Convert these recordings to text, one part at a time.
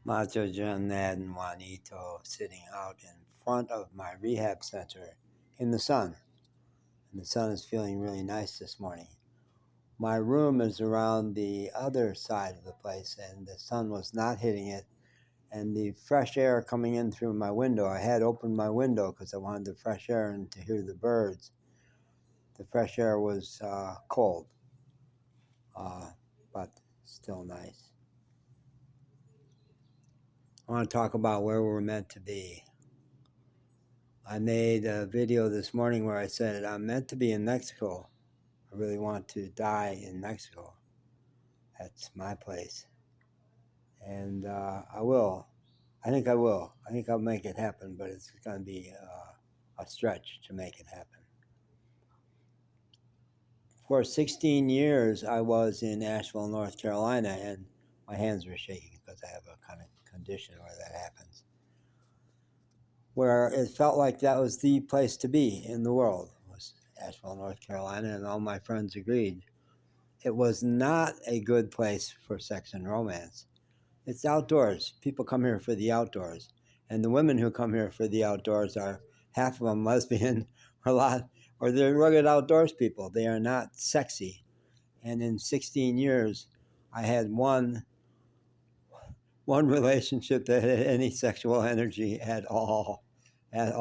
Macho Jonad and Juanito sitting out in front of my rehab center in the sun. And the sun is feeling really nice this morning. My room is around the other side of the place, and the sun was not hitting it. And the fresh air coming in through my window, I had opened my window because I wanted the fresh air and to hear the birds. The fresh air was cold, but still nice. I want to talk about where we're meant to be. I made a video this morning where I said I'm meant to be in Mexico. I really want to die in Mexico. That's my place. And I will. I think I will. I think I'll make it happen, but it's going to be a stretch to make it happen. For 16 years, I was in Asheville, North Carolina, and my hands were shaking because I have a kind of condition where that happens, where it felt like that was the place to be in the world, was Asheville, North Carolina, and all my friends agreed. It was not a good place for sex and romance. It's outdoors. People come here for the outdoors. And the women who come here for the outdoors are half of them lesbian or they're rugged outdoors people. They are not sexy. And in 16 years, I had one relationship that had any sexual energy at all. And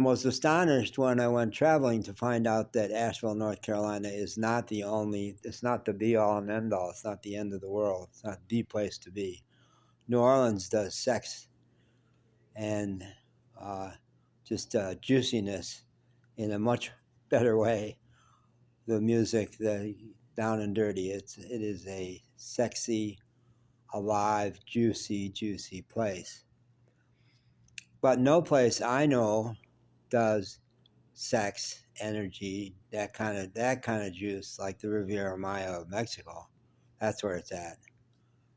was astonished when I went traveling to find out that Asheville, North Carolina is not it's not the be all and end all. It's not the end of the world. It's not the place to be. New Orleans does sex and just juiciness in a much better way. The music, the down and dirty, it is a sexy, alive, juicy place. But no place I know does sex, energy, that kind of juice like the Riviera Maya of Mexico. That's where it's at.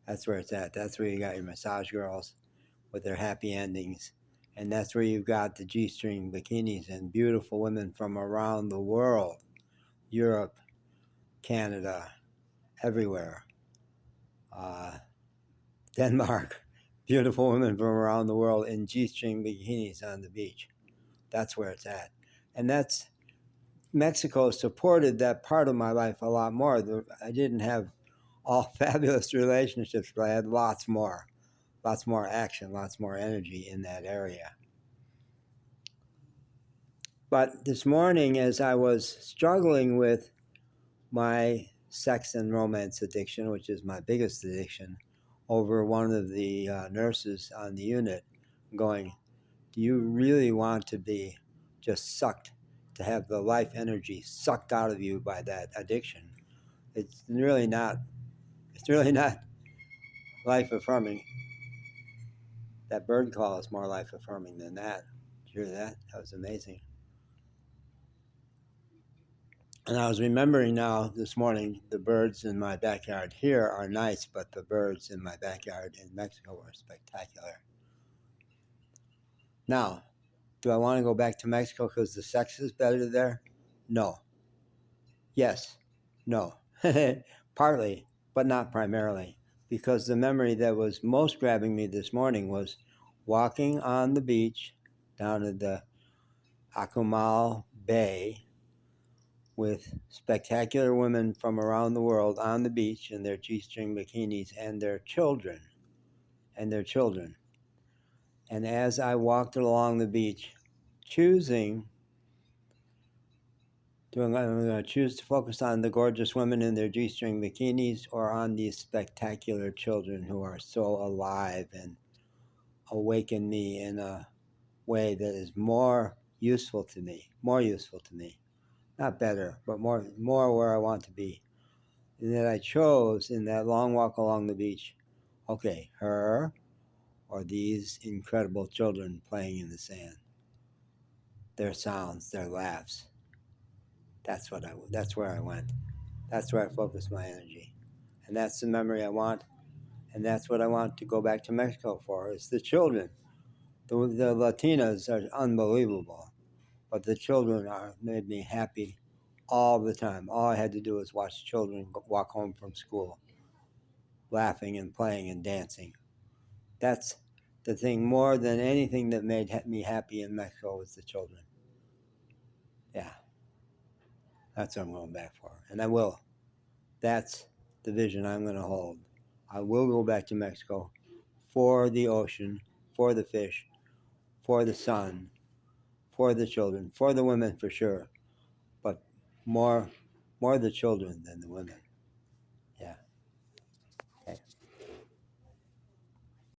That's where you got your massage girls with their happy endings. And that's where you've got the G-string bikinis and beautiful women from around the world. Europe, Canada, everywhere. Denmark, beautiful women from around the world in G-string bikinis on the beach. That's where it's at. And Mexico supported that part of my life a lot more. I didn't have all fabulous relationships, but I had lots more action, lots more energy in that area. But this morning, as I was struggling with my sex and romance addiction, which is my biggest addiction, over one of the nurses on the unit going, do you really want to be just sucked, to have the life energy sucked out of you by that addiction? It's really not life affirming. That bird call is more life affirming than that. Did you hear that? That was amazing. And I was remembering now this morning, the birds in my backyard here are nice, but the birds in my backyard in Mexico were spectacular. Now, do I want to go back to Mexico because the sex is better there? No. Yes. No. Partly, but not primarily. Because the memory that was most grabbing me this morning was walking on the beach down at the Akumal Bay with spectacular women from around the world on the beach in their G-string bikinis and their children. And as I walked along the beach, I'm going to choose to focus on the gorgeous women in their G-string bikinis or on these spectacular children who are so alive and awaken me in a way that is more useful to me. Not better, but more where I want to be. And that I chose in that long walk along the beach, okay, her or these incredible children playing in the sand. Their sounds, their laughs. That's where I went. That's where I focused my energy. And that's the memory I want. And that's what I want to go back to Mexico for, is the children. The Latinas are unbelievable. But the children made me happy all the time. All I had to do was watch children walk home from school. laughing and playing and dancing. That's the thing more than anything that made me happy in Mexico was the children. Yeah, that's what I'm going back for. And I will. That's the vision I'm going to hold. I will go back to Mexico for the ocean, for the fish, for the sun, for the children, for the women for sure, but more the children than the women.